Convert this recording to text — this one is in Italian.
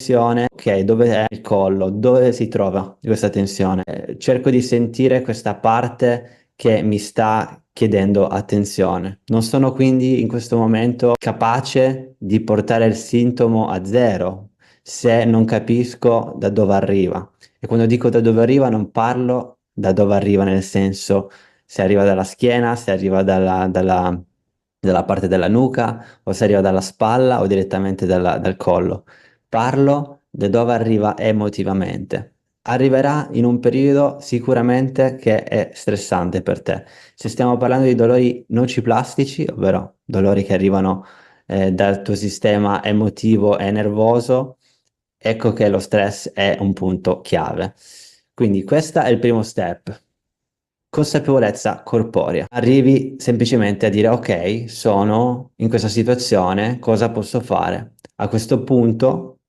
tensione, ok, dove è il collo? Dove si trova questa tensione? Cerco di sentire questa parte che mi sta chiedendo attenzione. Non sono quindi in questo momento capace di portare il sintomo a zero se non capisco da dove arriva. E quando dico da dove arriva non parlo da dove arriva nel senso se arriva dalla schiena, se arriva dalla parte della nuca o se arriva dalla spalla o direttamente dal collo. Parlo da dove arriva emotivamente. Arriverà in un periodo sicuramente che è stressante per te. Se stiamo parlando di dolori nociplastici, ovvero dolori che arrivano dal tuo sistema emotivo e nervoso, ecco che lo stress è un punto chiave. Quindi questo è il primo step. Consapevolezza corporea. Arrivi semplicemente a dire ok, sono in questa situazione, cosa posso fare? A questo punto